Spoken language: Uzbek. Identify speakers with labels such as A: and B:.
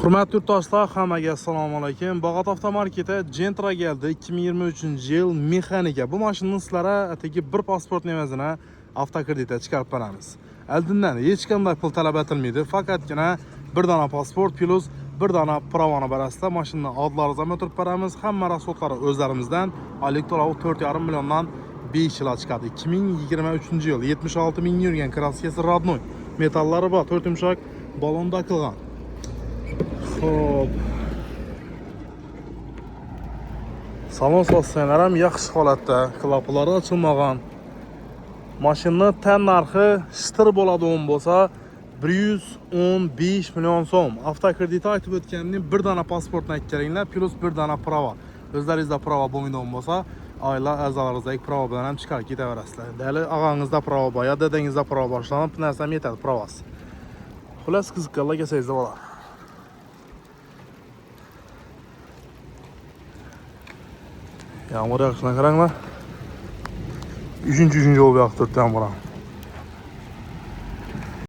A: Hurmatli yurtdoshlar, hammaga assalomu alaykum. Bag'at avtomarketi Gentra geldi 2023-yil mexanika. Bu mashinani sizlarga atigi bir pasportni emasini avtokreditga chiqarib beramiz. Oldindan hech qanday pul talab etilmaydi. Faqatgina bir dona pasport plus bir dona pravoni berasizlar. Mashinani oldlaringizga o'tirib beramiz. Hamma rasxodlari o'zlarimizdan. Oylik to'lovi 4,5 milliondan 5 yil chiqadi. 2023-yil 76 ming yurgan kraskasi родной. Metallari bor, 4 yumshoq balonda qilgan. Xo'p. Salon sozlanlar ham yaxshi holatda, klaplari ochilmagan. Mashinaning tan narxi shitir bo'ladigan bo'lsa 115 million so'm. Avtokredit aytib o'tganimning bir dona pasportni aytganinglar plus bir dona prava. O'zlaringizda prava bo'lmaydigan bo'lsa, oila a'zolaringizdagi prava bilan ham chiqarib ketaverasizlar. Dali og'angizda prava bor, ya dadangizda prava boshlanib, narsam yetadi pravasi. Xullas qiziqqanlar kelsangiz bo'ladi. Yağmur yağışına qaranglar. 3-cü yol yağdırdı yağmuran.